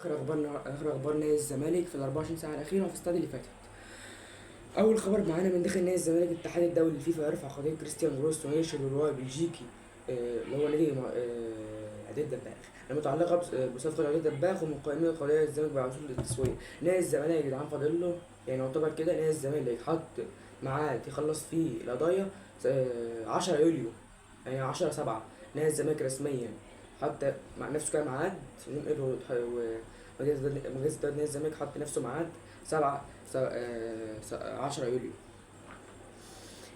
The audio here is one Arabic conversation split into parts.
آخر أخبار نادي الزمالك في ال24 ساعة الأخيرة وفي الاستاد اللي فاتت. أول خبر معانا من داخل نادي الزمالك: الاتحاد الدولي للفيفا يرفع قضية كريستيان جروس وناشر الرواية البلجيكي اللي هو نادي عديد دباغ المتعلقة بصفقة عديد دباغ، ومقيمين قضية الزمالك بعثور للتسوية. نادي الزمالك يا جدعان فاضل له يعني يعتبر كده نادي الزمالك حط ميعاد يخلص فيه القضايا 10 يوليو، يعني 10/7. نادي الزمالك رسميا حتى مع نفسه كده ميعاد مجلس إدارة نادي الزمالك حط نفسه ميعاد 10 يوليو.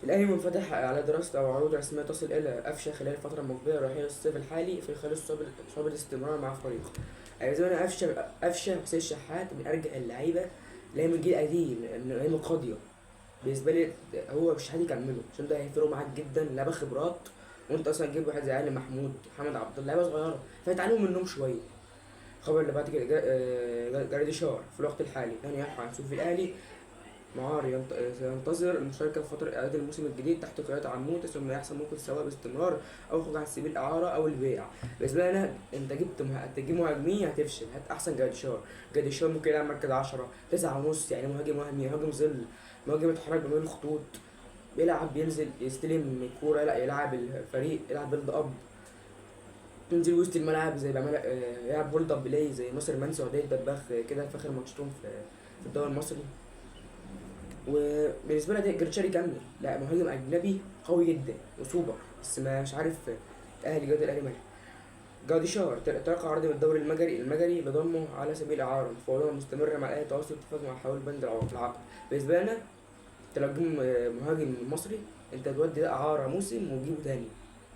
الأهلي منفتح على دراسة أو عروض رسمية تصل إلى قفشة خلال الفترة المقبلة رحيل الصيف الحالي في خلال صعوبة الاستمرار مع فريقه. زمان قفشة وحسين الشحات من أرجح اللعيبة اللي هي من الجيل القديم، من أيام القاضية. بالنسبة لي هو والشحات يكملوا عشان ده هيفرقوا معاك جدا، لعبة خبرات. وأنت أصلا تجيب واحد زي علي محمود، محمد عبد الله، لعيبة صغيرة فيتعلموا منهم شوية. الخبر اللي بعد كده جراديشار في الوقت الحالي لن يرحل عن صفوف الأهلي. معار ينتظر المشاركة في فترة إعداد الموسم الجديد تحت قيادة عمود، ثم يحصل ممكن سواء باستمرار أو خروج عن سبيل الإعارة أو البيع. بالنسبة لي أنا، أنت تجيب مهاجمين هتفشل، هات أحسن جراديشار ممكن يلعب مركز 10 9.5، يعني مهاجم وهمي، مهاجم ظل، مهاجم يتحرك بين الخطوط، بيلعب بينزل يستلم الكورة، لا يلعب الفريق، يلعب بيلد أب، تنزل وسط الملعب زي بيعمل يلعب بولد اب بلاي زي ناصر منسي وعدي الدباغ كده في آخر ماتشاتهم في الدوري المصري. وبالنسبه لي جريتشار يكمل، لا مهاجم اجنبي قوي جدا وسوبر، بس مش عارف الاهلي جوده الاهلي مالي. جاديشار تلقى عرض من الدوري المجري لضمه على سبيل الاعاره، مفاوضات مستمره مع الاهلي، تواصل اتفاق مع حول بند العقد. بالنسبه لنا انت لو تجيب مهاجم مصري، انت تودي ده اعاره موسم وتجيبه تاني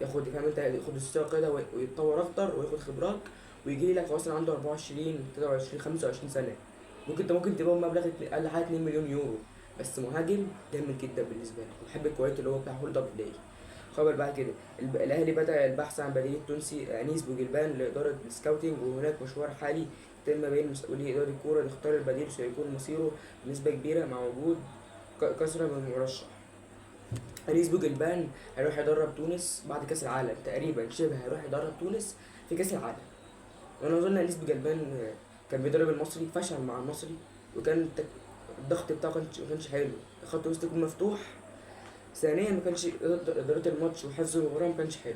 ياخد، فاهم انت، ياخد الثقه كده ويتطور اكتر وياخد خبرات، ويجي لك اصلا عنده 24 23 25 سنه. ممكن تبقى مبلغ اقل حاجه 2 مليون يورو، بس مهاجم جامد جدا بالنسبه لي، وبحب الكواليتي اللي هو بتاع هولد اب بلاي. خبر بعد كده الاهلي بدا البحث عن بديل التونسي انيس بوجلبان لاداره السكاوتنج، وهناك مشوار حالي تم بين مسؤولي اداره الكوره لاختار البديل، سيكون مصيره بنسبه كبيره مع وجود كثره من المرشح. انيس بوجلبان هيروح يدرب تونس بعد كاس العالم تقريبا، شبه هيروح يدرب تونس في كاس العالم. وانا اظن انيس بوجلبان كان بيدرب المصري، فشل مع المصري، وكان الضغط بتاعه ما كانش حلو، خط وسط يكون مفتوح. ثانيا ما كانش اداره الماتش وحفظ المباراه ما كانش حلو.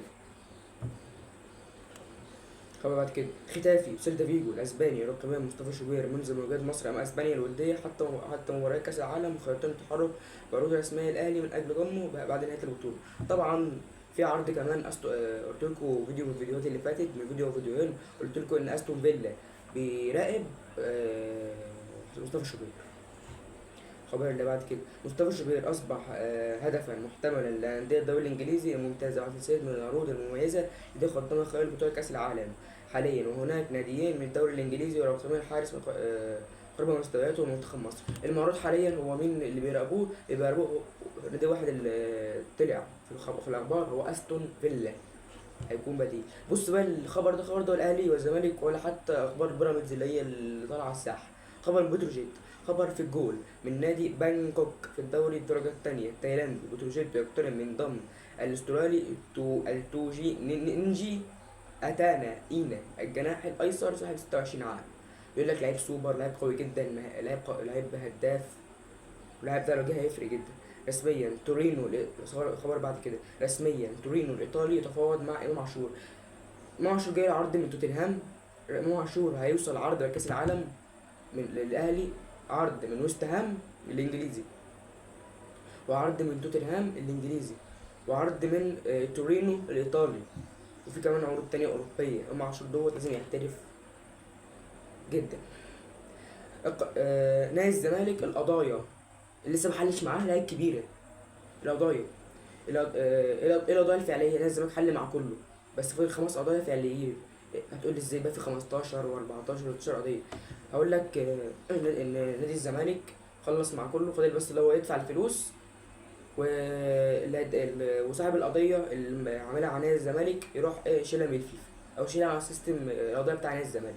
خبر بعد كده ختافي وسيلتا فيجو الاسباني يراقبان مصطفى شوبير منذ مواجهه مصر امام اسبانيا الوديه حتى مباريات كاس العالم، وخيارتين التحرك بعروض رسميه الاهلي من اجل ضمه بعد نهايه البطوله. طبعا في عرض كمان قلت لكم فيديو من الفيديوهات اللي فاتت، من فيديوهين قلت لكم ان استون فيلا بيراقب مصطفى شوبير. الخبر اللي بعد كده مصطفى شوبير اصبح هدفا محتملا لانديه الدوري الانجليزي الممتازه على سلسله من العروض المميزه التي قدمها خلال بطوله كاس العالم حاليا، وهناك ناديين من الدوري الانجليزي يراقبون الحارس قرب مستوياته ومنتخب مصر. المعروض حاليا هو مين اللي بيراقبوه نادي واحد اللي طلع في الاخبار هو استون فيلا هيكون بديل. بص بقى الخبر ده، خبر ده الاهلي والزمالك ولا حتى اخبار بيراميدز اللي هي اللي طالعه على الساحه. خبر بتروجيت، خبر في الجول من نادي بانكوك في الدوري الدرجه الثانيه التايلاندي. بتروجيت يقترب من ضم الاسترالي التوجي نينجي اتانا اينا الجناح الايسر صاحب 26 عام. بيقول لك لعيب سوبر، لعيب قوي جدا، لعيب هداف، اللاعب ده لو جه هيفرق جدا. رسميا تورينو خبر بعد كده، رسميا تورينو الايطالي يتفاوض مع امام عاشور. امام عاشور جاي عرض من توتنهام، امام عاشور هيوصل عرض لكاس العالم من للاهلي، عرض من ويست هام الانجليزي، وعرض من توتنهام الانجليزي، وعرض من تورينو الايطالي، وفي كمان عروض تانية اوروبيه. امام عاشور دوت لازم يحترف جدا. نادي الزمالك القضايا اللي لسه محلش معاه لعيب كبيره. القضايا القضايا الفعليه نادي الزمالك حل مع كله، بس فاضل 5 قضايا فعليين. هتقول لي ازاي بقى في 15 و14 و16 قضيه؟ هقول لك ان نادي الزمالك خلص مع كله، فاضل بس اللي هو يدفع الفلوس، وصاحب القضيه اللي عاملها على نادي الزمالك يروح يشيلها من الفيفا او يشيلها على سيستم القضيه بتاع نادي الزمالك.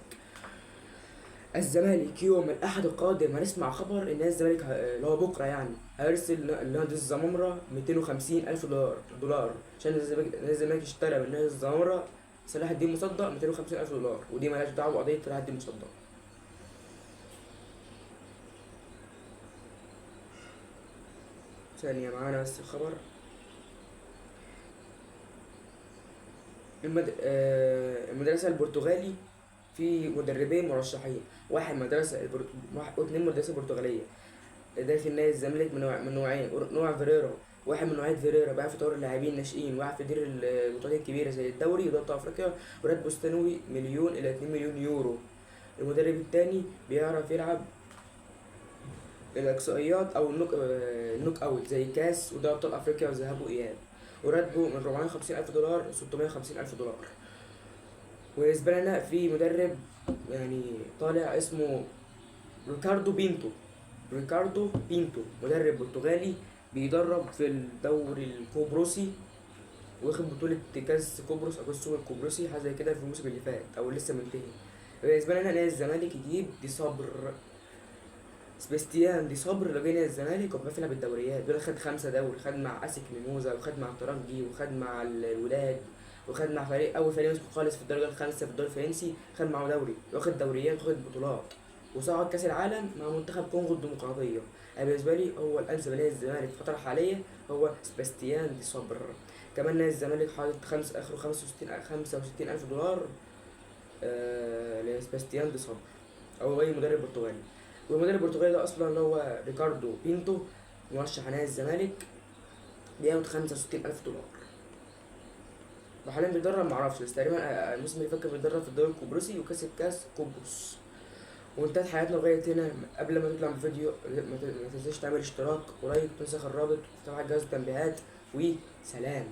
الزمالك يوم الأحد القادم هنسمع خبر إن نادي الزمالك اللي هو بكرة يعني هيرسل لنادي الزمامرة 250 ألف دولار عشان نادي الزمالك اشترى من نادي الزمامرة صلاح الدين مصدق 250 ألف دولار، ودي مالهاش دعوة بقضية صلاح الدين مصدق. ثانية معانا بس الخبر. المدرسة البرتغالي في مدربين مرشحين، واحد مدرسة واتنين مدرسة برتغالية داخل نادي الزمالك من نوعين، نوع فيريرا، واحد من نوعية فيريرا بقى في طور اللاعبين الناشئين، واحد في دير البطولات الكبيرة زي الدوري ودوري أبطال أفريقيا، وراتبه السنوي 1,000,000 إلى 2,000,000 يورو. المدرب التاني بيعرف يلعب الإقصائيات أو النوك أوت زي كاس ودوري أبطال أفريقيا وذهاب وإياب، وراتبه من 450,000 دولار ل 650,000 دولار. وبالنسبة لنا في مدرب يعني طالع اسمه ريكاردو بينتو. ريكاردو بينتو مدرب برتغالي بيدرب في الدوري القبرصي، واخد بطولة كاس قبرص أو كاس السوبر القبرصي حاجة زي كده في الموسم اللي فات أو لسه منتهي. بالنسبة لنا نادي الزمالك يجيب دي صبر، سباستيان دي صبر اللي جاي نادي الزمالك وبقى بيلعب الدوريات، بيقول خد 5 دوري، خد مع اسك ميموزا وخد مع الترجي وخد مع الولاد وخد مع فريق اول فريق مسكه خالص في الدرجه الخامسه في الدوري الفرنسي، خد معاه دوري واخد دوريات واخد بطولات، وصعد كاس العالم مع منتخب كونغو الديمقراطيه. انا بالنسبه لي هو الانسب لنادي الزمالك في الفتره الحاليه هو سباستيان دي صبر. كمان نادي الزمالك حاطط اخره 65 الف دولار لسباستيان دي صبر او اي مدرب برتغالي. والمدرب البرتغالي ده اصلا اللي هو ريكاردو بينتو مرشح نادي الزمالك بياخد 65,000 دولار، وحاليا بيدرب معرفش بس تقريبا الموسم اللي فات كان بيدرب في الدوري القبرصي وكسب كاس قبرص. وانتهت حياتنا لغاية هنا. قبل ما تطلع من الفيديو ما تنساش تعمل اشتراك ولايك وتنسخ الرابط وتفتح جهاز التنبيهات، وسلام.